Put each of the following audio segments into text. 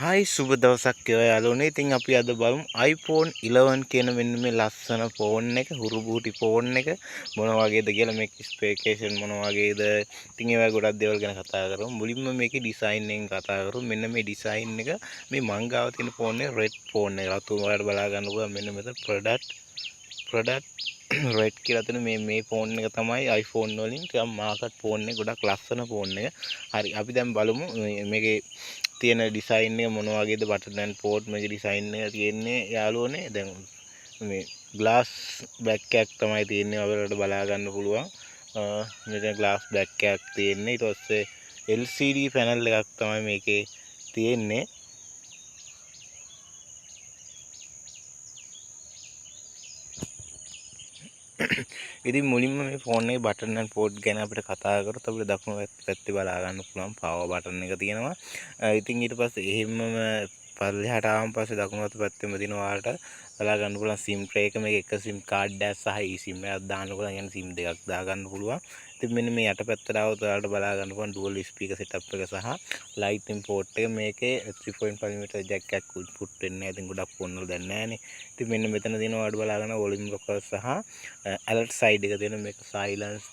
හයි සුබ දවසක් යාළුවනේ. ඉතින් අපි අද බලමු iPhone 11 කියන මෙන්න මේ ලස්සන ෆෝන් එක, හුරුබූටි ෆෝන් එක මොන වගේද කියලා, මේක ස්පෙસિෆිකේෂන් මොන වගේද. ඉතින් ඒවා ගොඩක් දේවල් ගැන කතා කරමු. මුලින්ම මේකේ ඩිසයින් එකෙන් කතා කරමු. මෙන්න මේ ඩිසයින් එක මේ මං ගාව තියෙන ෆෝන් එක රෙඩ් ෆෝන් එක. අතු වලට බලා ගන්න පුළුවන්. මෙන්න මෙතන ප්‍රොඩක්ට් රෙඩ් කියලා තියෙන මේ ෆෝන් එක තමයි iPhone වලින් ටිකක් මාකට් ෆෝන් එක. ගොඩක් ලස්සන ෆෝන් එක. හරි අපි දැන් බලමු මේකේ තියෙන ඩිසයින් එක මොන වගේද. බටන් ඇන්ඩ් පෝට් මේකේ ඩිසයින් එක තියෙන්නේ යාළුවනේ. දැන් මේ ග්ලාස් බෑක් එකක් තමයි තියෙන්නේ. ඔයාලට බලා ගන්න පුළුවන්. මෙතන ග්ලාස් බෑක් එකක් තියෙන්නේ. ඊට පස්සේ LCD පැනල් එකක් තමයි මේකේ තියෙන්නේ. ඉතින් මුලින්ම මේ ෆෝන් එකේ බටන් ඇන්ඩ් පෝට් ගැන අපිට කතා කරොත් අපිට දකුණු පැත්තේ බලා ගන්න පුළුවන් පවර් බටන් එක තියෙනවා. ඉතින් ඊට පස්සේ එහෙමම පල්ලෙහාට ආවම පස්සේ දකුණු අත පැත්තෙම තියෙනවා ඔයාලට බලා ගන්න පුළුවන් SIM tray එක. මේක එක SIM කාඩ් එකක් සහ eSIM එකක් දාන්න පුළුවන්. يعني SIM දෙකක් දා ගන්න පුළුවන්. ඉතින් මෙන්න මේ යට පැත්තට આવුත් ඔයාලට බලා ගන්න පුළුවන් dual speaker setup එක සහ lightning port එක. මේකේ 3.5mm jack එකක් පුට් වෙන්නේ නැහැ. ඉතින් ගොඩක් ෆෝන් වල දැන් නැහැනේ. ඉතින් මෙන්න මෙතන තියෙනවා ඔයාලට බලා ගන්න volume rocker සහ alert side එක තියෙන මේක silence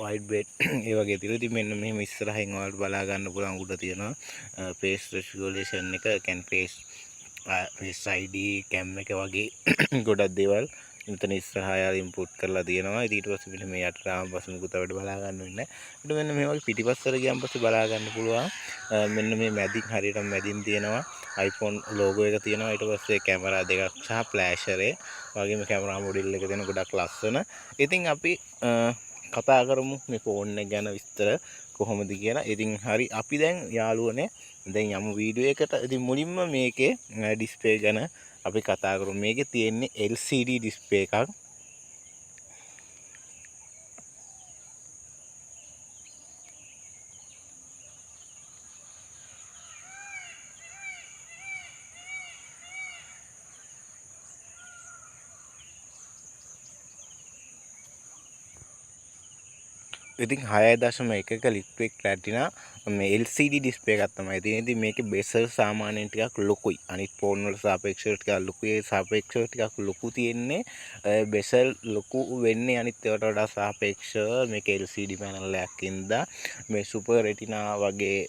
white bed ඒ වගේ තියෙනවා. ඉතින් මෙන්න මෙහෙම ඉස්සරහින් ඔයාලට බලා ගන්න පුළුවන් උඩ තියෙනවා face resolution එක, face ID cam එක වගේ ගොඩක් දේවල් මෙතන ඉස්සරහා යාල ඉන්පුට් කරලා තියෙනවා. ඉතින් ඊට පස්සේ මෙන්න මේ යට ආවම පස්සේ මුකුත් අපිට බලා ගන්න වෙන්නේ නැහැ. ඊට මෙන්න මේ වගේ පිටිපස්සට ගියාම පස්සේ බලා ගන්න පුළුවන් මෙන්න මේ මැදින් හරියටම මැදින් තියෙනවා iPhone logo එක තියෙනවා. ඊට පස්සේ කැමරා දෙකක් සහ ෆ්ලෑෂර් එක වගේම කැමරා මොඩල් එක තියෙන ගොඩක් ලස්සන. ඉතින් අපි කතා කරමු මේ ෆෝන් එක ගැන විස්තර කොහොමද කියලා. ඉතින් හරි අපි දැන් යාළුවනේ දැන් යමු වීඩියෝ එකට. ඉතින් මුලින්ම මේකේ ඩිස්ප්ලේ ගැන අපි කතා කරමු. මේකේ තියෙන්නේ LCD ඩිස්ප්ලේ එකක්. ඉතින් 6.1ක ලික්විඩ් රැටිනා මේ LCD ඩිස්ප්ලේ එකක් තමයි තියෙන්නේ. ඉතින් මේකේ බෙසල් සාමාන්‍යයෙන් ටිකක් ලොකුයි. අනිත් ෆෝන් වල සාපේක්ෂව ටිකක් ලොකුයි. ඒ සාපේක්ෂව ටිකක් ලොකු තියෙන්නේ. බෙසල් ලොකු වෙන්නේ අනිත් ඒවාට වඩා සාපේක්ෂව මේක LCD පැනල් එකක් ඉඳලා මේ සුපර් රෙටිනා වගේ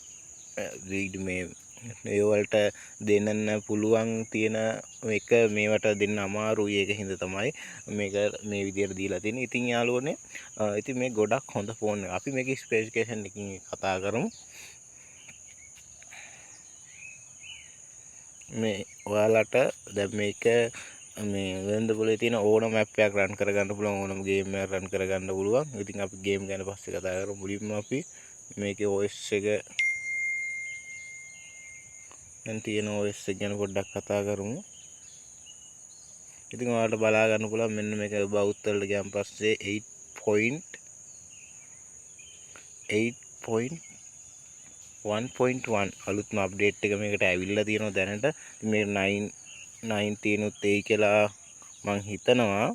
මේ ඒ වලට දෙන්න පුළුවන් තියෙන එක මේවට දෙන්න අමාරුයි. ඒක හින්දා තමයි මේක මේ විදියට දීලා තියෙන්නේ. ඉතින් යාළුවනේ ඉතින් මේ ගොඩක් හොඳ ෆෝන් එක. අපි මේකේ ස්පෙસિෆිකේෂන් එකකින් කතා කරමු. මේ ඔයාලට දැන් මේක මේ වෙළඳ පොලේ තියෙන ඕනම ඇප් එකක් රන් කරගන්න පුළුවන්. ඕනම ගේම් එකක් රන් කරගන්න පුළුවන්. ඉතින් අපි ගේම් ගැන පස්සේ කතා කරමු. මුලින්ම අපි මේකේ OS එක දැන් තියෙන OS එක ගැන පොඩ්ඩක් කතා කරමු. ඉතින් ඔයාලට බලා ගන්න පුළුවන් මෙන්න මේක බවුත් වලට ගියාන් පස්සේ 8.1.1 අලුත්ම අප්ඩේට් එක මේකට ඇවිල්ලා තියෙනවා දැනට. ඉතින් මේ 9 තියෙනුත් එයි කියලා මං හිතනවා.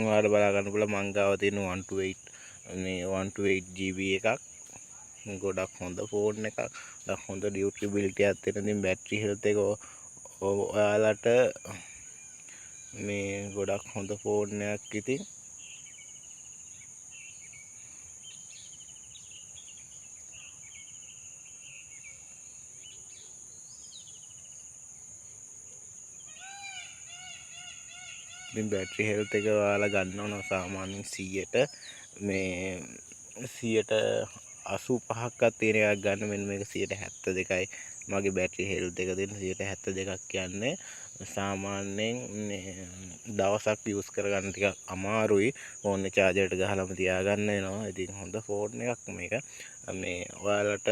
ඔයාලට බලා ගන්න පුළුවන් මං ගාව තියෙන 128 GB එකක්. ගොඩක් හොඳ ෆෝන් එකක්. හොඳ ඩියුටිබිලිටි එකක් තියෙන. ඉතින් බැටරි හෙල්ත් එක ඔයාලට මේ ගොඩක් හොඳ ෆෝන් එකක්. ඉතින් බැටරි හෙල්ත් එක ඔයාලා ගන්න ඕන සාමාන්‍යයෙන් 100ට මේ 185ක් තියෙන එකක් ගන්න. මෙන්න මේක 172යි මගේ බැටරි හෙල්ත් එක දෙන්න. 172ක් කියන්නේ සාමාන්‍යයෙන් දවසක් යූස් කරගන්න ටිකක් අමාරුයි. ෆෝන් එක චාර්ජරයට ගහලාම තියාගන්න වෙනවා. ඉතින් හොඳ ෆෝන් එකක් මේක. මේ ඔයාලට